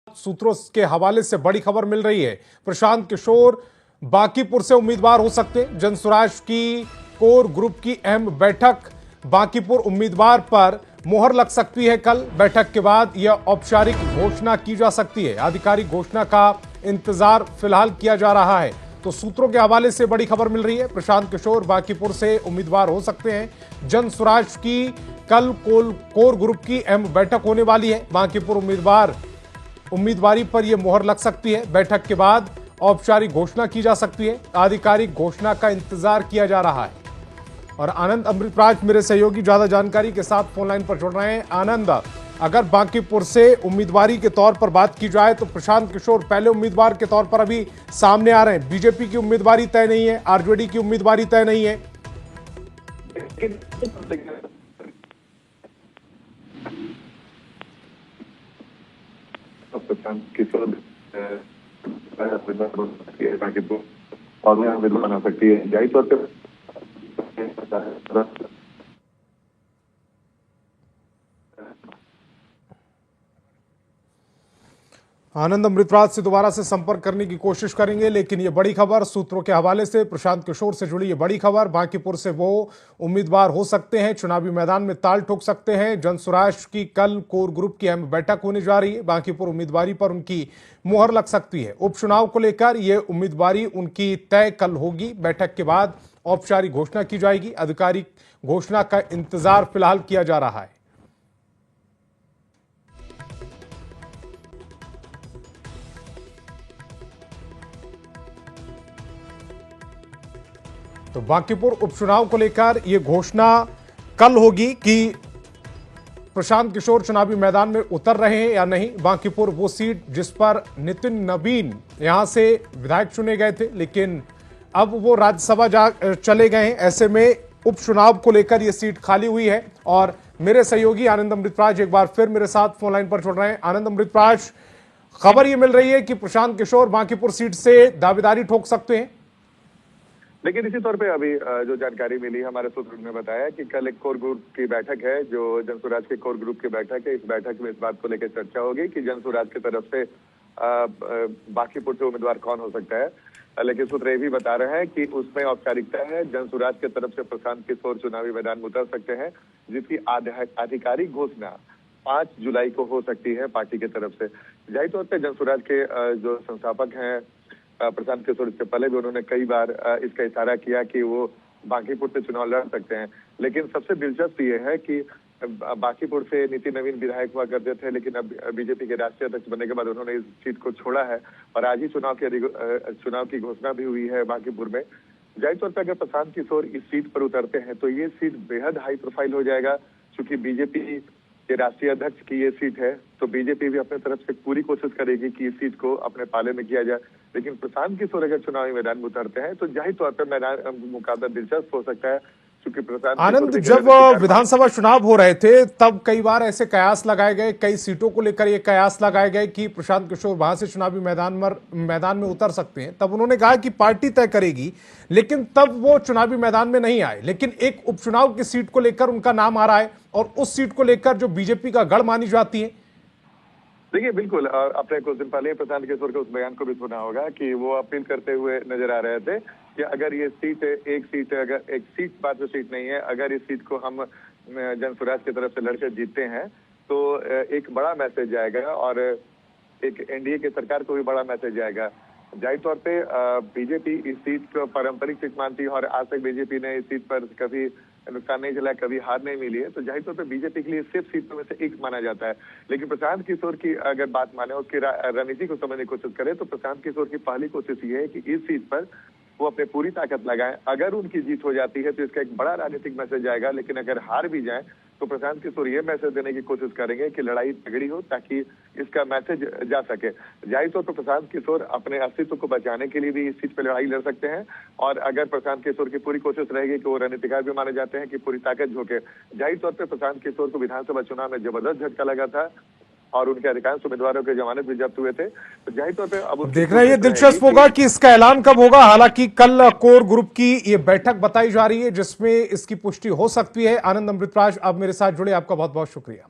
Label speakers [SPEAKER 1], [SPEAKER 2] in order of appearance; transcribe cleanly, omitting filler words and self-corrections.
[SPEAKER 1] सूत्रों के हवाले से बड़ी खबर मिल रही है। प्रशांत किशोर बांकीपुर से उम्मीदवार हो सकते हैं। जनसुराज की कोर ग्रुप की अहम बैठक, बांकीपुर उम्मीदवार पर मोहर लग सकती है। कल बैठक के बाद यह औपचारिक घोषणा की जा सकती है। आधिकारिक घोषणा का इंतजार फिलहाल किया जा रहा है। तो सूत्रों के हवाले से बड़ी खबर मिल रही है। प्रशांत किशोर बांकीपुर से उम्मीदवार हो सकते हैं। जनसुराज की कल कोर ग्रुप की अहम बैठक होने वाली है। बांकीपुर उम्मीदवारी पर यह मोहर लग सकती है। बैठक के बाद औपचारिक घोषणा की जा सकती है। आधिकारिक घोषणा का इंतजार किया जा रहा है। और आनंद अमृतराज मेरे सहयोगी ज्यादा जानकारी के साथ फोन लाइन पर जुड़ रहे हैं। आनंद, अगर बांकीपुर से उम्मीदवारी के तौर पर बात की जाए तो प्रशांत किशोर पहले उम्मीदवार के तौर पर अभी सामने आ रहे हैं। बीजेपी की उम्मीदवारी तय नहीं है, आरजेडी की उम्मीदवारी तय नहीं है।
[SPEAKER 2] प्रशांत किशोर और उम्मीदवार बना सकती है। जाहिर तौर पर
[SPEAKER 1] आनंद अमृतराज से दोबारा से संपर्क करने की कोशिश करेंगे, लेकिन ये बड़ी खबर सूत्रों के हवाले से प्रशांत किशोर से जुड़ी ये बड़ी खबर। बांकीपुर से वो उम्मीदवार हो सकते हैं, चुनावी मैदान में ताल ठोक सकते हैं। जनसुराज की कल कोर ग्रुप की अहम बैठक होने जा रही है। बांकीपुर उम्मीदवारी पर उनकी मुहर लग सकती है। उपचुनाव को लेकर ये उम्मीदवारी उनकी तय कल होगी। बैठक के बाद औपचारिक घोषणा की जाएगी। आधिकारिक घोषणा का इंतजार फिलहाल किया जा रहा है। तो बांकीपुर उपचुनाव को लेकर यह घोषणा कल होगी कि प्रशांत किशोर चुनावी मैदान में उतर रहे हैं या नहीं। बांकीपुर वो सीट जिस पर नितिन नवीन यहां से विधायक चुने गए थे, लेकिन अब वो राज्यसभा चले गए हैं। ऐसे में उपचुनाव को लेकर यह सीट खाली हुई है। और मेरे सहयोगी आनंद अमृतराज एक बार फिर मेरे साथ फोन लाइन पर जुड़ रहे हैं। आनंद अमृतराज, खबर यह मिल रही है कि प्रशांत किशोर बांकीपुर सीट से दावेदारी ठोक सकते हैं।
[SPEAKER 2] लेकिन इसी तौर पे अभी जो जानकारी मिली, हमारे सूत्रों ने बताया कि कल एक कोर ग्रुप की बैठक है, जो जनसुराज के कोर ग्रुप की बैठक है। इस बैठक में इस बात को लेकर चर्चा होगी कि जनसुराज की तरफ से बांकीपुर से उम्मीदवार कौन हो सकता है। लेकिन सूत्र ये भी बता रहे हैं कि उसमें औपचारिकता है। जनसुराज की तरफ से प्रशांत किशोर चुनावी मैदान में उतर सकते हैं, जिसकी आधिकारिक घोषणा 5 जुलाई को हो सकती है पार्टी की तरफ से। जाहिर तौर पर जनसुराज के जो संस्थापक हैं प्रशांत किशोर, इससे पहले भी उन्होंने कई बार इसका इशारा किया कि वो बांकीपुर से चुनाव लड़ सकते हैं। लेकिन सबसे दिलचस्प ये है कि बांकीपुर से नितिन नवीन विधायक हुआ करते थे, लेकिन अब बीजेपी के राष्ट्रीय अध्यक्ष बनने के बाद उन्होंने इस सीट को छोड़ा है। और आज ही चुनाव की घोषणा भी हुई है बांकीपुर में। जाहिर तौर पर अगर प्रशांत किशोर इस सीट पर उतरते हैं तो ये सीट बेहद हाई प्रोफाइल हो जाएगा। क्योंकि बीजेपी के राष्ट्रीय अध्यक्ष की ये सीट है, तो बीजेपी भी अपने तरफ से पूरी कोशिश करेगी कि इस सीट को अपने पाले में किया जाए। लेकिन प्रशांत किशोर अगर चुनावी मैदान में उतरते हैं तो जाहिर तौर पर मैदान मुकाबला दिलचस्प हो सकता है। क्योंकि प्रशांत
[SPEAKER 1] आनंद, जब विधानसभा चुनाव हो रहे थे तब कई बार ऐसे कयास लगाए गए, कई सीटों को लेकर ये कयास लगाए गए कि प्रशांत किशोर वहां से चुनावी मैदान में उतर सकते हैं। तब उन्होंने कहा कि पार्टी तय करेगी, लेकिन तब वो चुनावी मैदान में नहीं आए। लेकिन एक उपचुनाव की सीट को लेकर उनका नाम आ रहा है, और उस सीट को लेकर जो बीजेपी का गढ़ मानी जाती है।
[SPEAKER 2] देखिए, बिल्कुल, आपने कुछ दिन पहले प्रशांत किशोर के उस बयान को भी सुना होगा कि वो अपील करते हुए नजर आ रहे थे कि अगर ये सीट अगर एक सीट मात्र सीट नहीं है, अगर इस सीट को हम जनसुराज की तरफ से लड़कर जीतते हैं तो एक बड़ा मैसेज जाएगा और एक एनडीए की सरकार को भी बड़ा मैसेज जाएगा। जाहिर तौर पे बीजेपी इस सीट को पारंपरिक सीट मानती है और आज तक बीजेपी ने इस सीट पर कभी नुकसान नहीं झेला, कभी हार नहीं मिली है। तो जाहिर तौर पे बीजेपी के लिए सिर्फ सीटों में से एक माना जाता है। लेकिन प्रशांत किशोर की अगर बात माने, उसकी रणनीति को समझने की कोशिश करें तो प्रशांत किशोर की पहली कोशिश ये है कि इस सीट पर वो अपने पूरी ताकत लगाएं। अगर उनकी जीत हो जाती है तो इसका एक बड़ा राजनीतिक मैसेज आएगा। लेकिन अगर हार भी जाए तो प्रशांत किशोर ये मैसेज देने की कोशिश करेंगे कि लड़ाई तगड़ी हो, ताकि इसका मैसेज जा सके। जाहिर तौर पर प्रशांत किशोर अपने अस्तित्व को बचाने के लिए भी इस सीट पर लड़ाई लड़ सकते हैं। और अगर प्रशांत किशोर की पूरी कोशिश रहेगी कि वो रणनीतिकार भी माने जाते हैं कि पूरी ताकत झोंके। जाहिर तौर पर प्रशांत किशोर को विधानसभा चुनाव में जबरदस्त झटका लगा था और उनके अधिकांश उम्मीदवारों के जमानत भी जब्त हुए थे। तो जाहिर तौर पे अब
[SPEAKER 1] देखना ये दिलचस्प होगा कि इसका ऐलान कब होगा। हालांकि कल कोर ग्रुप की ये बैठक बताई जा रही है जिसमें इसकी पुष्टि हो सकती है। आनंद अमृतराज आप मेरे साथ जुड़े, आपका बहुत बहुत शुक्रिया।